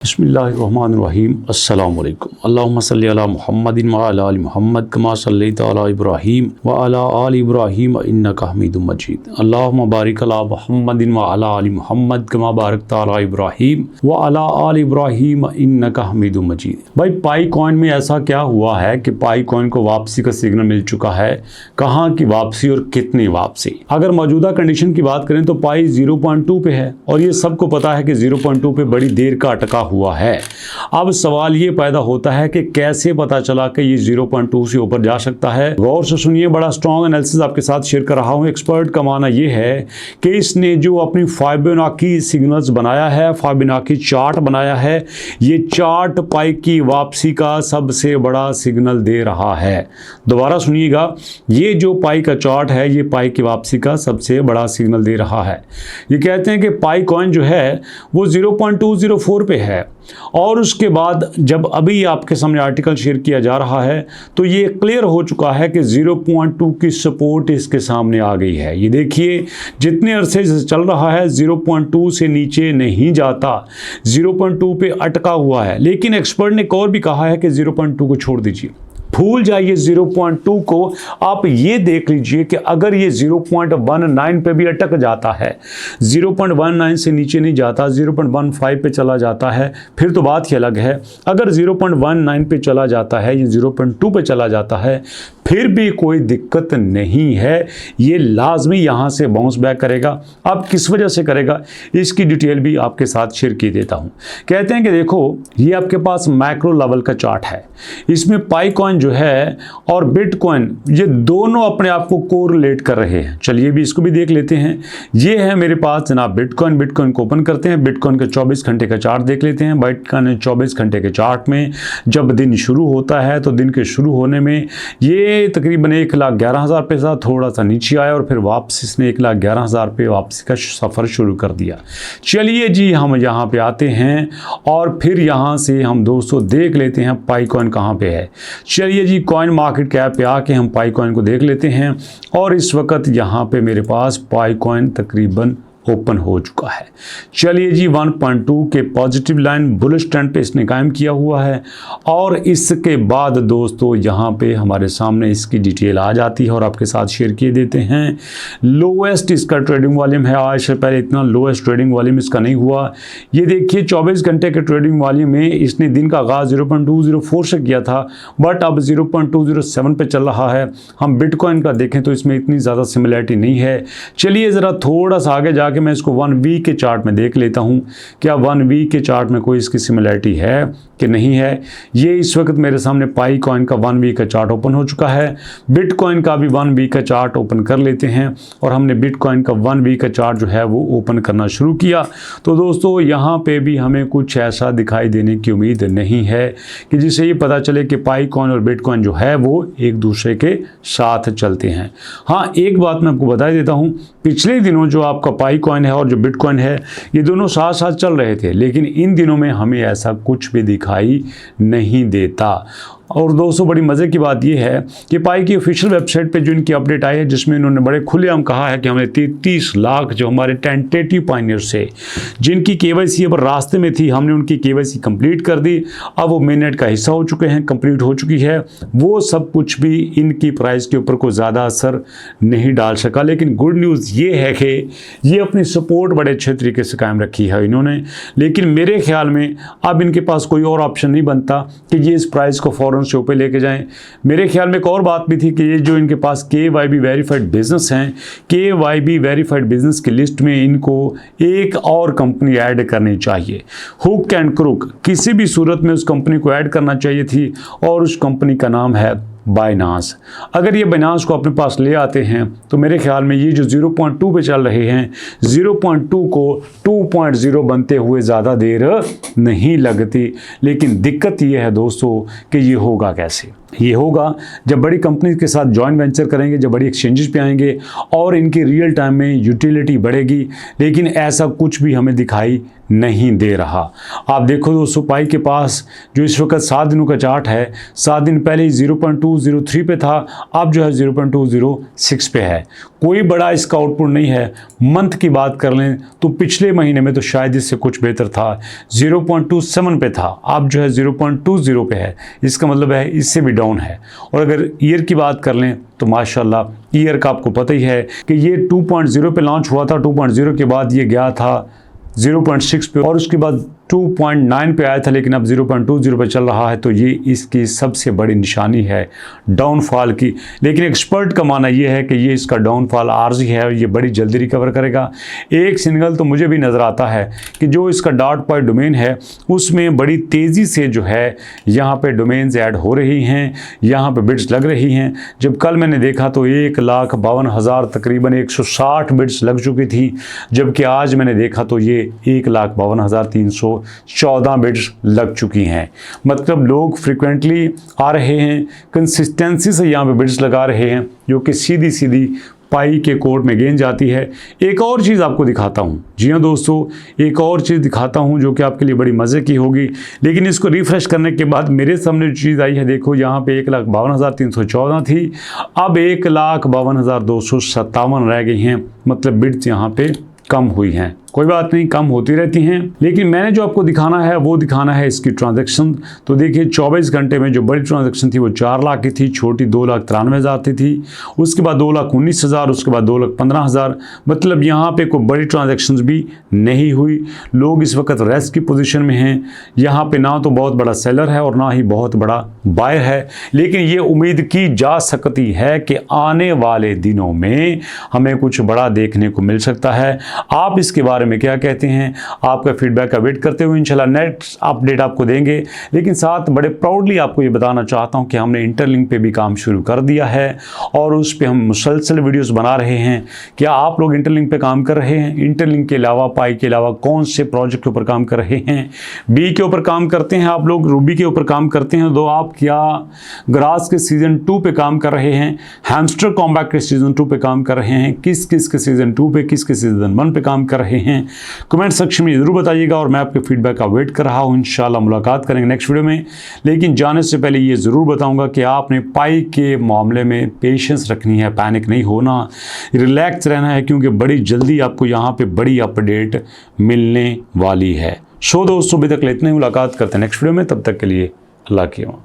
बिस्मिल्लाहिर्रहमानिर्रहीम अस्सलामु अलैकुम अल्लाहुम्मा सल्लि अला मुहम्मदिन व अला आलि मुहम्मद कमा सल्लैता अला इब्राहीम व अला आलि इब्राहीम इन्नका हमीदुम मजीद अल्लाहुम्मा बारिक अला मुहम्मदिन व अला आलि मुहम्मद कमा बारकता अला इब्राहीम व अला आलि इब्राहीम इन्नका हमीदुम मजीद। भाई पाई कॉइन में ऐसा क्या हुआ है कि पाई कॉइन को वापसी का सिग्नल मिल चुका है। कहाँ की वापसी और कितनी वापसी? अगर मौजूदा कंडीशन की बात करें तो पाई 0.2 पे है और ये सबको पता है कि 0.2 पे बड़ी देर का अटका हुआ है। अब सवाल ये पैदा होता है कि कैसे पता चला कि ये 0.2 से ऊपर जा सकता है। गौर से सुनिए, बड़ा स्ट्रॉन्ग एनालिसिस आपके साथ शेयर कर रहा हूं। एक्सपर्ट का मानना ये है कि इसने जो अपनी फिबोनाची सिग्नल्स बनाया है, फिबोनाची चार्ट बनाया है, ये चार्ट पाई की वापसी का सबसे बड़ा सिग्नल दे रहा है। दोबारा सुनिएगा, ये जो पाई का चार्ट है ये पाई की वापसी का सबसे बड़ा सिग्नल दे रहा है। ये कहते हैं कि पाई कॉइन जो है वो 0.204 पे है और उसके बाद जब अभी आपके सामने आर्टिकल शेयर किया जा रहा है तो ये क्लियर हो चुका है कि 0.2 की सपोर्ट इसके सामने आ गई है। ये देखिए, जितने अरसे से चल रहा है 0.2 से नीचे नहीं जाता, 0.2 पे अटका हुआ है। लेकिन एक्सपर्ट ने एक और भी कहा है कि 0.2 को छोड़ दीजिए, भूल जाइए 0.2 को। आप ये देख लीजिए कि अगर ये 0.19 पे भी अटक जाता है, 0.19 से नीचे नहीं जाता, 0.15 पे चला जाता है, फिर तो बात ही अलग है। अगर 0.19 पे चला जाता है, ये 0.2 पे चला जाता है, फिर भी कोई दिक्कत नहीं है, ये लाजमी यहाँ से बाउंस बैक करेगा। अब किस वजह से करेगा इसकी डिटेल भी आपके साथ शेयर की देता हूँ। कहते हैं कि देखो, ये आपके पास मैक्रो लेवल का चार्ट है, इसमें पाई कॉइन जो है और बिटकॉइन ये दोनों अपने आप को कोरिलेट कर रहे हैं। चलिए भी इसको भी देख लेते हैं। ये है मेरे पास जनाब बिटकॉइन को ओपन करते हैं, बिटकॉइन का 24 घंटे का चार्ट देख लेते हैं। बिटकॉइन 24 घंटे के चार्ट में जब दिन शुरू होता है तो दिन के शुरू होने में ये तकरीबन 1,11,000 पे था, थोड़ा सा नीचे आया और फिर वापस इसने 1,11,000 पे वापसी का सफ़र शुरू कर दिया। चलिए जी, हम यहाँ पे आते हैं और फिर यहाँ से हम दोस्तों देख लेते हैं पाई कॉइन कहाँ पे है। चलिए जी, कॉइन मार्केट कैप पे आके हम पाई कॉइन को देख लेते हैं और इस वक्त यहाँ पे मेरे पास पाई कॉइन तकरीबन ओपन हो चुका है। चलिए जी, 1.2 के पॉजिटिव लाइन बुलिश ट्रेंड पे इसने कायम किया हुआ है और इसके बाद दोस्तों यहाँ पे हमारे सामने इसकी डिटेल आ जाती है और आपके साथ शेयर किए देते हैं। लोएस्ट इसका ट्रेडिंग वॉल्यूम है, आज से पहले इतना लोएस्ट ट्रेडिंग वॉल्यूम इसका नहीं हुआ। ये देखिए, 24 घंटे के ट्रेडिंग वॉल्यूम में इसने दिन का आगाज़ 0.204 से किया था, बट अब 0.207 पे चल रहा है। हम बिटकॉइन का देखें तो इसमें इतनी ज़्यादा सिमिलरिटी नहीं है। चलिए ज़रा थोड़ा सा आगे जाके मैं इसको 1 वीक के चार्ट में देख लेता हूं, क्या 1 वीक के चार्ट में कोई इसकी सिमिलरिटी है कि नहीं है। ये इस वक्त मेरे सामने पाई कॉइन का 1 वीक का चार्ट ओपन हो चुका है। बिटकॉइन का भी 1 वीक का चार्ट ओपन कर लेते हैं और हमने बिटकॉइन का 1 वीक का चार्ट जो है वो ओपन करना शुरू किया। तो दोस्तों यहाँ पे भी हमें कुछ ऐसा दिखाई देने की उम्मीद नहीं है कि जिससे ये पता चले कि पाई कॉइन और बिटकॉइन जो है वो एक दूसरे के साथ चलते हैं। हाँ, एक बात मैं आपको बता देता हूँ, पिछले दिनों जो आपका पाई कॉइन है और जो बिटकॉइन है ये दोनों साथ साथ चल रहे थे, लेकिन इन दिनों में हमें ऐसा कुछ भी दिखाई नहीं देता। और दोस्तों बड़ी मज़े की बात यह है कि पाई की ऑफिशियल वेबसाइट पे जो इनकी अपडेट आई है, जिसमें इन्होंने बड़े खुलेआम कहा है कि हमने 33 लाख जो हमारे टेंटेटिव पाइनियर्स से जिनकी केवाईसी अब रास्ते में थी, हमने उनकी केवाईसी कंप्लीट कर दी। अब वो मेननेट का हिस्सा हो चुके हैं, कंप्लीट हो चुकी है। वो सब कुछ भी इनकी प्राइस के ऊपर कोई ज़्यादा असर नहीं डाल सका। लेकिन गुड न्यूज़ ये है कि ये अपनी सपोर्ट बड़े अच्छे तरीके से कायम रखी है इन्होंने। लेकिन मेरे ख्याल में अब इनके पास कोई और ऑप्शन नहीं बनता कि ये इस प्राइस को फ़ौरन शो पे लेके जाएं। मेरे ख्याल में एक और बात भी थी कि ये जो इनके पास KYB वेरीफाइड बिजनेस हैं, KYB वेरीफाइड बिजनेस की लिस्ट में इनको एक और कंपनी ऐड करनी चाहिए। हुक एंड क्रुक, किसी भी सूरत में उस कंपनी को ऐड करना चाहिए थी और उस कंपनी का नाम है बाइनांस। अगर ये बाइनांस को अपने पास ले आते हैं तो मेरे ख्याल में ये जो 0.2 पे चल रहे हैं, 0.2 को 2.0 बनते हुए ज़्यादा देर नहीं लगती। लेकिन दिक्कत ये है दोस्तों कि ये होगा कैसे। ये होगा जब बड़ी कंपनी के साथ जॉइंट वेंचर करेंगे, जब बड़ी एक्सचेंजेस पे आएंगे और इनकी रियल टाइम में यूटिलिटी बढ़ेगी। लेकिन ऐसा कुछ भी हमें दिखाई नहीं दे रहा। आप देखो दोस्तों, पाई के पास जो इस वक्त 7 दिनों का चार्ट है, 7 दिन पहले 0.203 पे था, अब जो है 0.206 पे है। कोई बड़ा इसका आउटपुट नहीं है। मंथ की बात कर लें तो पिछले महीने में तो शायद इससे कुछ बेहतर था, 0.27 पे था, अब जो है 0.20 पे है। इसका मतलब है इससे भी डाउन है। और अगर ईयर की बात कर लें तो माशाल्लाह ईयर का आपको पता ही है कि ये 2.0 पे लॉन्च हुआ था, 2.0 के बाद ये गया था 0.6 पे और उसके बाद 2.9 पे आया था, लेकिन अब 0.20 पे चल रहा है। तो ये इसकी सबसे बड़ी निशानी है डाउनफॉल की। लेकिन एक्सपर्ट का मानना ये है कि ये इसका डाउनफॉल आर्जी है, ये बड़ी जल्दी रिकवर करेगा। एक सिग्नल तो मुझे भी नज़र आता है कि जो इसका डॉट पॉइंट डोमेन है उसमें बड़ी तेज़ी से जो है यहाँ पे डोमेन्स ऐड हो रही हैं, यहाँ पे बिड्स लग रही हैं। जब कल मैंने देखा तो 1,52,000 तकरीबन 160 बिड्स लग चुकी थी, जबकि आज मैंने देखा तो ये 1,52,314 बिड्स लग चुकी हैं। मतलब लोग फ्रिक्वेंटली आ रहे हैं, कंसिस्टेंसी से यहाँ पे बिड्स लगा रहे हैं, जो कि सीधी सीधी पाई के कोर्ट में गेंद जाती है। एक और चीज़ आपको दिखाता हूँ, जी हाँ दोस्तों, एक और चीज़ दिखाता हूँ जो कि आपके लिए बड़ी मज़े की होगी। लेकिन इसको रिफ़्रेश करने के बाद मेरे सामने जो चीज़ आई है, देखो यहाँ पे 1,52,314 थी, अब 1,52,257 रह गई हैं। मतलब बिड्स यहाँ पे कम हुई हैं। कोई बात नहीं, कम होती रहती हैं, लेकिन मैंने जो आपको दिखाना है वो दिखाना है इसकी ट्रांजैक्शन। तो देखिए 24 घंटे में जो बड़ी ट्रांजैक्शन थी वो 4 लाख की थी, छोटी 2,93,000 थी, उसके बाद 2,19,000, उसके बाद 2,15,000। मतलब यहाँ पे कोई बड़ी ट्रांजैक्शन भी नहीं हुई। लोग इस वक्त रेस्ट की पोजीशन में हैं। यहाँ पे ना तो बहुत बड़ा सेलर है और ना ही बहुत बड़ा बायर है। लेकिन ये उम्मीद की जा सकती है कि आने वाले दिनों में हमें कुछ बड़ा देखने को मिल सकता है। आप इसके बारे में क्या कहते हैं? आपका फीडबैक का वेट करते हुए इंशाल्लाह नेक्स्ट अपडेट आपको देंगे। लेकिन साथ बड़े प्राउडली आपको ये बताना चाहता हूं कि हमने इंटरलिंक पे भी काम शुरू कर दिया है और उस पे हम मुसलसल वीडियोस बना रहे हैं। क्या आप लोग इंटरलिंक पे काम कर रहे हैं? इंटरलिंक के अलावा, पाई के अलावा कौन से प्रोजेक्ट के ऊपर काम कर रहे हैं? बी के ऊपर काम करते हैं आप लोग, रूबी के ऊपर काम करते हैं तो आप क्या ग्रास के सीजन 2 पे काम कर रहे हैं? हैमस्टर कॉम्बैट के सीजन 2 पे काम कर रहे हैं? किस किस के सीजन 2 पे, किस के सीजन 1 पे काम कर रहे हैं? कमेंट सेक्शन में जरूर बताइएगा और मैं आपके फीडबैक का वेट कर रहा हूं। इंशाल्लाह मुलाकात करेंगे नेक्स्ट वीडियो में। लेकिन जाने से पहले ये ज़रूर बताऊंगा कि आपने पाई के मामले में पेशेंस रखनी है, पैनिक नहीं होना, रिलैक्स रहना है, क्योंकि बड़ी जल्दी आपको यहाँ पे बड़ी अपडेट मिलने वाली है। सो दोस्तों, अभी तक इतने, मुलाकात करते हैं नेक्स्ट वीडियो में। तब तक के लिए अल्लाह की अमान।